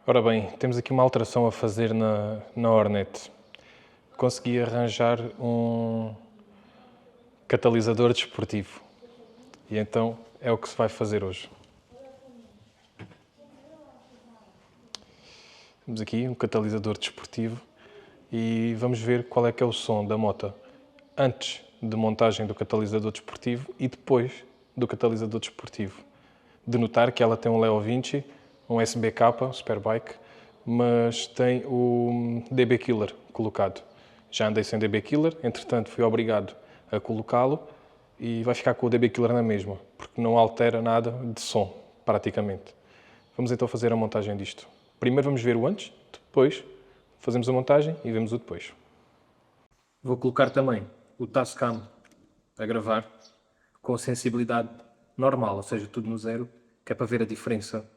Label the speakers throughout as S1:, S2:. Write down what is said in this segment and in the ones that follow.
S1: Ora bem, temos aqui uma alteração a fazer na Hornet. Consegui arranjar um catalisador desportivo e então é o que se vai fazer hoje. Temos aqui um catalisador desportivo e vamos ver qual é que é o som da moto antes de montagem do catalisador desportivo e depois do catalisador desportivo. De notar que ela tem um Leo Vinci, um SBK, Superbike, mas tem o DB Killer colocado. Já andei sem DB Killer, entretanto fui obrigado a colocá-lo e vai ficar com o DB Killer na mesma, porque não altera nada de som, praticamente. Vamos então fazer a montagem disto. Primeiro vamos ver o antes, depois fazemos a montagem e vemos o depois. Vou colocar também o Tascam a gravar com sensibilidade normal, ou seja, tudo no zero, que é para ver a diferença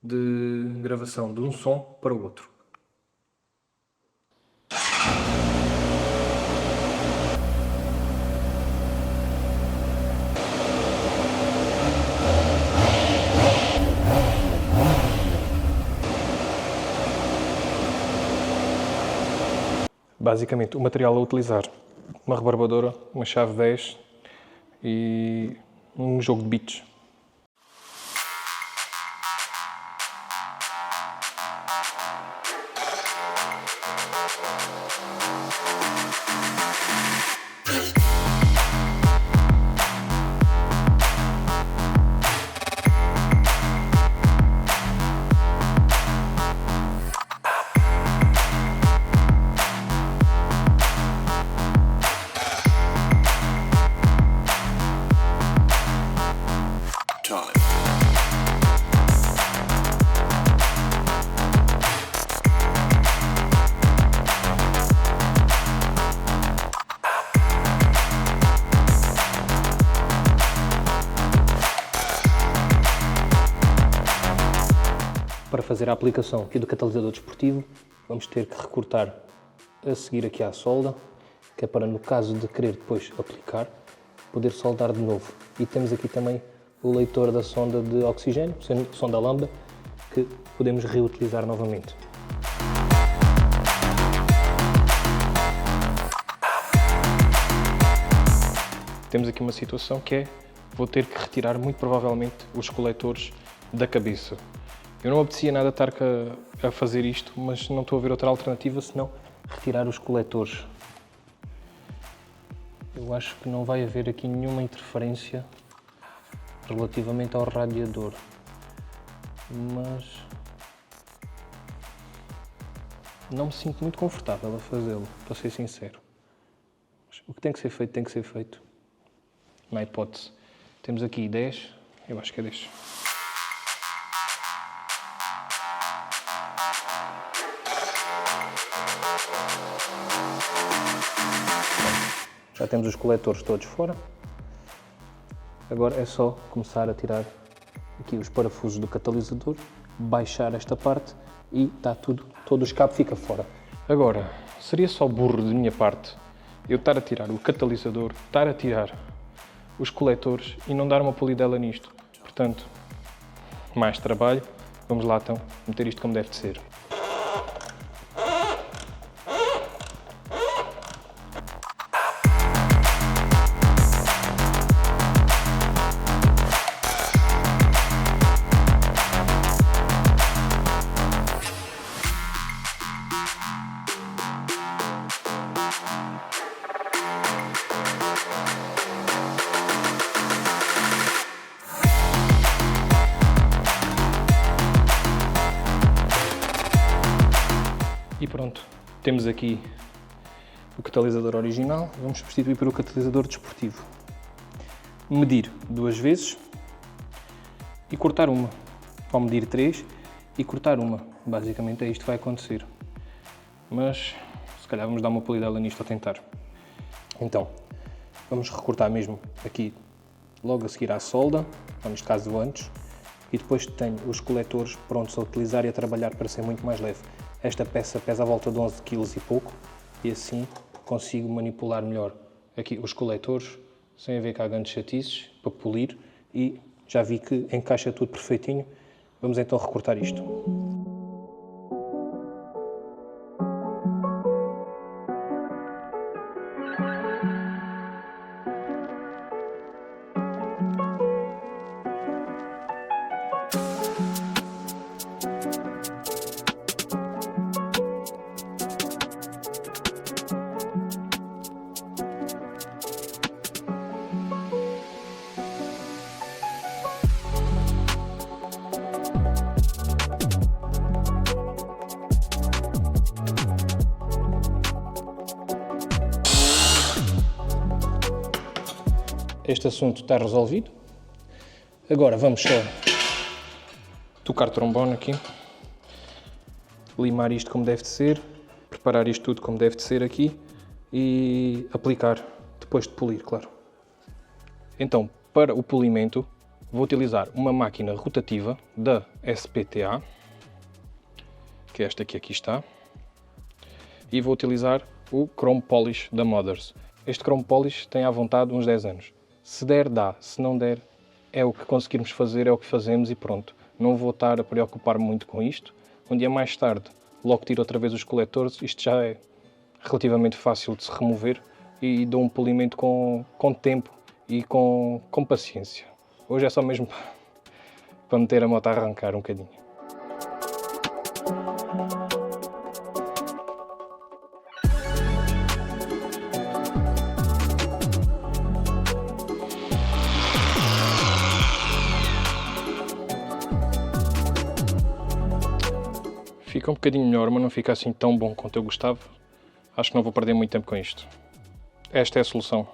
S1: de gravação de um som para o outro. Basicamente, o material a utilizar: uma rebarbadora, uma chave 10 e um jogo de bits. Para fazer a aplicação aqui do catalisador desportivo, vamos ter que recortar a seguir aqui à solda, que é para, no caso de querer depois aplicar, poder soldar de novo. E temos aqui também o leitor da sonda de oxigênio, sonda lambda, que podemos reutilizar novamente. Temos aqui uma situação que é: vou ter que retirar muito provavelmente os coletores da cabeça. Eu não apetecia nada estar a fazer isto, mas não estou a ver outra alternativa senão retirar os coletores. Eu acho que não vai haver aqui nenhuma interferência relativamente ao radiador, mas não me sinto muito confortável a fazê-lo, para ser sincero. Mas o que tem que ser feito, tem que ser feito. Não há hipótese. Temos aqui 10, eu acho que é 10. Já temos os coletores todos fora. Agora é só começar a tirar aqui os parafusos do catalisador, baixar esta parte e está tudo, todo o escape fica fora. Agora, seria só burro de minha parte eu estar a tirar o catalisador, estar a tirar os coletores e não dar uma polidela nisto. Portanto, mais trabalho. Vamos lá então meter isto como deve de ser. E pronto, temos aqui o catalisador original, vamos substituir por o catalisador desportivo. Medir 2 vezes e cortar uma, ou medir 3 e cortar uma. Basicamente é isto que vai acontecer. Mas se calhar vamos dar uma polidela nisto a tentar. Então, vamos recortar mesmo aqui logo a seguir à solda, ou neste caso antes, e depois tenho os coletores prontos a utilizar e a trabalhar para ser muito mais leve. Esta peça pesa à volta de 11 kg e pouco e assim consigo manipular melhor aqui os coletores sem haver cá grandes chatices para polir e já vi que encaixa tudo perfeitinho. Vamos então recortar isto. este assunto está resolvido. Agora vamos só tocar trombone aqui, limar isto como deve de ser, preparar isto tudo como deve de ser aqui e aplicar depois de polir, claro. Então, para o polimento, vou utilizar uma máquina rotativa da SPTA, que é esta que aqui está, e vou utilizar o Chrome Polish da Modders. Este Chrome Polish tem à vontade uns 10 anos. Se der, dá. Se não der, é o que conseguirmos fazer, é o que fazemos e pronto. Não vou estar a preocupar-me muito com isto. Um dia mais tarde, logo tiro outra vez os coletores. Isto já é relativamente fácil de se remover e dou um polimento com tempo e com paciência. Hoje é só mesmo para meter a moto a arrancar um bocadinho. Fica um bocadinho melhor, mas não fica assim tão bom quanto eu gostava. Acho que não vou perder muito tempo com isto. Esta é a solução.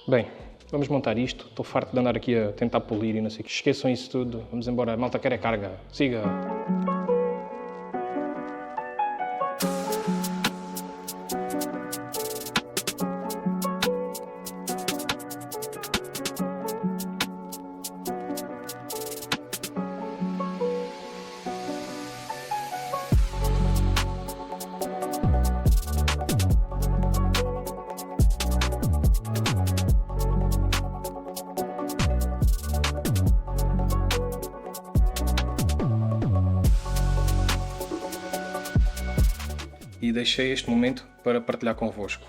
S1: Bem, vamos montar isto. Estou farto de andar aqui a tentar polir e não sei o que. Esqueçam isso tudo. Vamos embora. A malta quer é carga. Siga. E deixei este momento para partilhar convosco.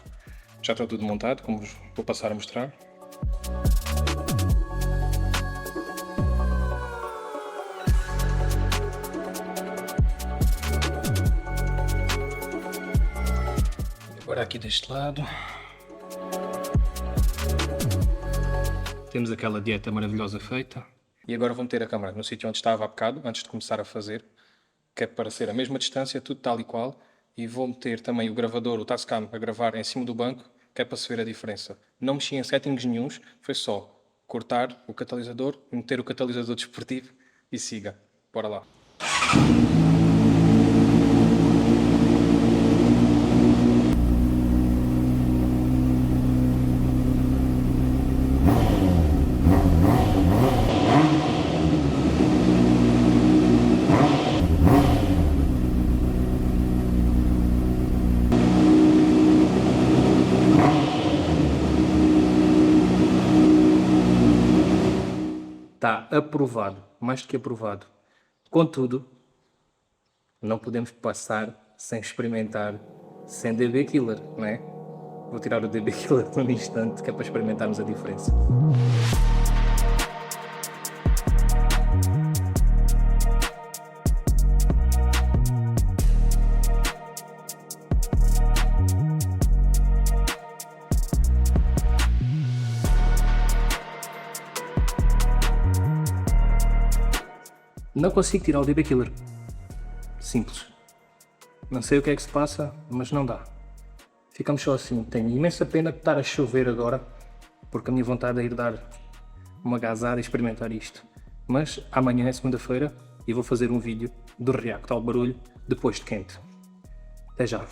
S1: Já está tudo montado, como vos vou passar a mostrar. Agora aqui deste lado temos aquela dieta maravilhosa feita. E agora vou meter a câmera no sítio onde estava há bocado, antes de começar a fazer, que é para ser a mesma distância, tudo tal e qual. E vou meter também o gravador, o Tascam, a gravar em cima do banco, que é para se ver a diferença. Não mexi em settings nenhuns, foi só cortar o catalisador, meter o catalisador desportivo e siga. Bora lá. Está aprovado, mais do que aprovado. Contudo, não podemos passar sem experimentar, sem DB Killer, não é? Vou tirar o DB Killer num instante, que é para experimentarmos a diferença. Não consigo tirar o DB Killer. Simples. Não sei o que é que se passa, mas não dá. Ficamos só assim. Tenho imensa pena de estar a chover agora, porque a minha vontade é ir dar uma gazada e experimentar isto. Mas amanhã é segunda-feira e vou fazer um vídeo do react ao barulho depois de quente. Até já.